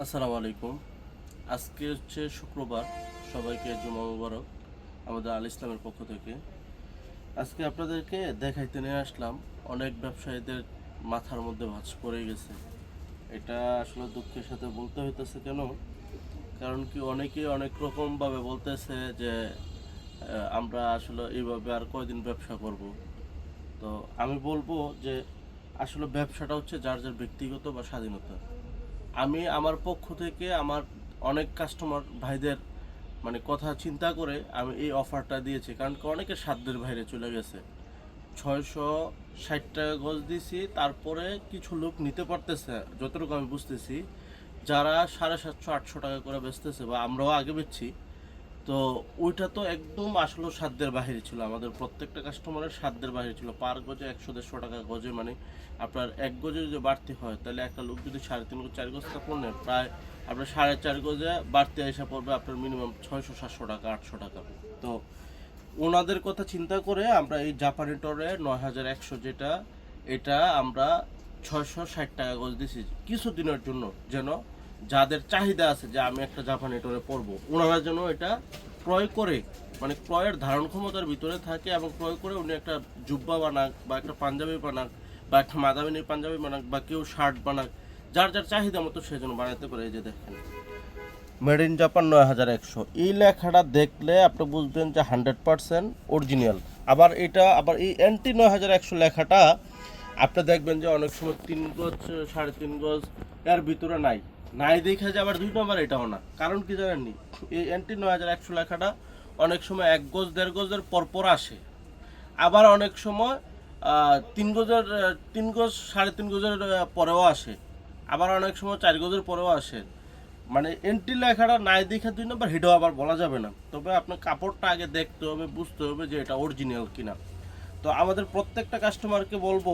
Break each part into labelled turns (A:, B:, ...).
A: আসসালামু আলাইকুম। আজকে হচ্ছে শুক্রবার। সবাইকে জুমা মুবারক আমাদের আল ইসলামের পক্ষ থেকে। আজকে আপনাদেরকে দেখাইতে নিয়ে আসলাম, অনেক ব্যবসায়ীদের মাথার মধ্যে ভাঁজ পড়ে গেছে। এটা আসলে দুঃখের সাথে বলতে হইতেছে। কেন? কারণ কি, অনেকে অনেক রকমভাবে বলতেছে যে আমরা আসলে এইভাবে আর কয়দিন ব্যবসা করব। তো আমি বলবো যে আসলে ব্যবসাটা হচ্ছে যার যার ব্যক্তিগত বা স্বাধীনতা। আমি আমার পক্ষ থেকে আমার অনেক কাস্টমার ভাইদের কথা চিন্তা করে আমি এই অফারটা দিয়েছি, কারণ কি অনেকের সাধ্যের বাইরে চলে গেছে। 660 টাকা গজ দিছি, তারপরে কিছু লোক নিতে পারতেছে যতটুকু আমি বুঝতেছি, যারা 750-800 টাকা করে বেচতেছে বা আমরাও আগে বেচছি। তো ওইটা তো একদম আসলে সাধ্যের বাহিরে ছিল, আমাদের প্রত্যেকটা কাস্টমারের সাধ্যের বাহিরে ছিল। পার গজে 100-150 টাকা গজে, আপনার এক গজে যদি বাড়তি হয় তাহলে একটা লোক যদি 3.5-4 গজ কাপড় নেয়, প্রায় আপনার 4.5 গজে বাড়তি এসে পড়বে আপনার মিনিমাম 600-700 টাকা, 800 টাকা। তো ওনাদের কথা চিন্তা করে আমরা এই জাপানি টরে 9100, যেটা এটা আমরা 660 টাকা গজ দিছি কিছুদিনের জন্য, যেন যাদের চাহিদা আছে যে আমি একটা জাপানি টরে পরবো, ওনারা যেন এটা ক্রয় করে, ক্রয়ের ধারণ ক্ষমতার ভিতরে থাকে, এবং ক্রয় করে উনি একটা জুব্বা বানাক বা একটা পাঞ্জাবি বানাক বা একটা মাদামিনী পাঞ্জাবি বানাক বা কেউ শার্ট বানাক, যার যার চাহিদা মতো সে যেন বানাতে পারে। এই যে দেখেন, মেড ইন জাপান 9100, এই লেখাটা দেখলে আপনি বুঝবেন যে 100% অরিজিনাল। আবার এই এনটি 9100 লেখাটা আপনি দেখবেন যে অনেক সময় 3 গজ, 3.5 গজ এর ভিতরে নাই নাই দেখা যায়। আবার 2 নম্বর এটাও না। কারণ কি জানেননি, এই এনটি 9100 লেখাটা অনেক সময় 1 গজ 1.5 গজের পরপর আসে। আবার অনেক সময় 3 গজের 3 গজ 3.5 গজের পরেও আসে। আবার অনেক সময় 4 গজের পরেও আসে। এন্ট্রি লেখাটা নাই দেখা 2 নম্বর, হেডও আবার বলা যাবে না। তবে আপনার কাপড়টা আগে দেখতে হবে, বুঝতে হবে যে এটা অরিজিনাল কিনা। তো আমাদের প্রত্যেকটা কাস্টমারকে বলবো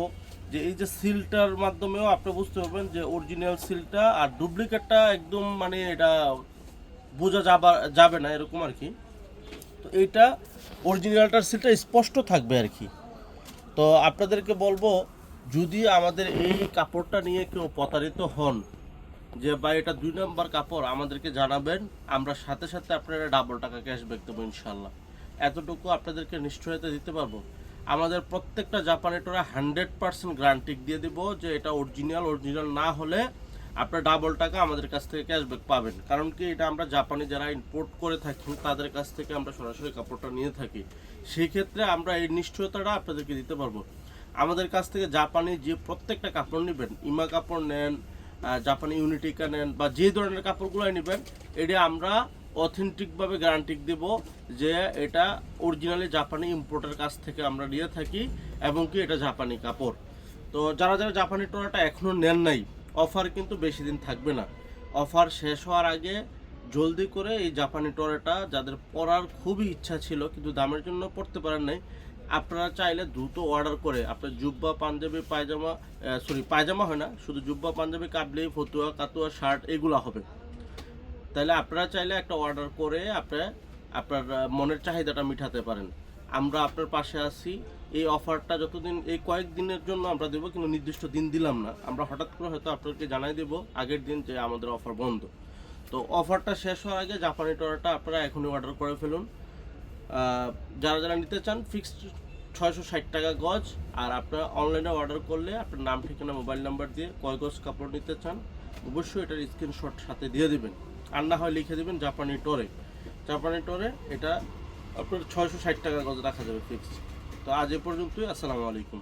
A: যে এই যে সিলটার মাধ্যমেও আপনি বুঝতে পারবেন যে অরিজিনাল সিলটা আর ডুপ্লিকেটটা একদম এটা বোঝা যাবে না এরকম আর কি। তো এইটা অরিজিনালটার সিলটা স্পষ্ট থাকবে আর কি। তো আপনাদেরকে বলবো, যদি আমাদের এই কাপড়টা নিয়ে কেউ প্রতারিত হন যে ভাই এটা 2 নম্বর কাপড়, আমাদেরকে জানাবেন, আমরা সাথে সাথে আপনারা ডাবল টাকা ক্যাশব্যাক দেবো ইনশাল্লাহ। এতটুকু আপনাদেরকে নিশ্চয়তা দিতে পারবো। আমাদের প্রত্যেকটা জাপানি টোরা 100% গ্যারান্টি দিয়ে দিব যে এটা অরিজিনাল না হলে আপনার ডাবল টাকা আমাদের কাছ থেকে ক্যাশব্যাক পাবেন। কারণ কি, এটা আমরা জাপানি যারা ইম্পোর্ট করে থাকি তাদের কাছ থেকে আমরা সরাসরি কাপড়টা নিয়ে থাকি। সেই ক্ষেত্রে আমরা এই নিশ্চয়তাটা আপনাদেরকে দিতে পারবো। আমাদের কাছ থেকে জাপানি যে প্রত্যেকটা কাপড় নেবেন, ইমা কাপড় নেন, জাপানি ইউনিটিকা নেন, বা যে ধরনের কাপড়গুলো নেবেন, এটা আমরা অথেন্টিকভাবে গ্যারান্টি দেব যে এটা অরিজিনালি জাপানি ইম্পোর্টের কাছ থেকে আমরা নিয়ে থাকি, এবং কি এটা জাপানি কাপড়। তো যারা যারা জাপানি টোনাটা এখনও নেন নাই, অফার কিন্তু বেশি দিন থাকবে না। অফার শেষ হওয়ার আগে জলদি করে এই জাপানি টোনাটা যাদের পরার খুবই ইচ্ছা ছিল কিন্তু দামের জন্য পড়তে পারেন নাই, আপনারা চাইলে দ্রুত অর্ডার করে আপনার জুব্বা পাঞ্জাবি পায়জামা, পায়জামা হয় না, শুধু জুব্বা পাঞ্জাবি কাবলি ফতুয়া কাতুয়া শার্ট এগুলো হবে। তাহলে আপনারা চাইলে একটা অর্ডার করে আপনার মনের চাহিদাটা মিটাতে পারেন। আমরা আপনার পাশে আছি। এই অফারটা যতদিন, এই কয়েকদিনের জন্য আমরা দেবো, কিন্তু নির্দিষ্ট দিন দিলাম না। আমরা হঠাৎ করে হয়তো আপনাকে জানাই দেবো আগের দিন যে আমাদের অফার বন্ধ। তো অফারটা শেষ হওয়ার আগে জাপানি টরাটা আপনারা এখনই অর্ডার করে ফেলুন। যারা যারা নিতে চান, ফিক্সড 660 টাকা গজ। আর আপনারা অনলাইনে অর্ডার করলে আপনার নাম, ঠিকানা, মোবাইল নাম্বার দিয়ে কয় গজ কাপড় নিতে চান অবশ্যই এটার স্ক্রিনশট সাথে দিয়ে দেবেন। আর না হয় লিখে দেবেন জাপানি টোরে। এটা আপনার 660 টাকা গজ রাখা যাবে ফিক্সড। তো আজ এ পর্যন্তই। আসসালামু আলাইকুম।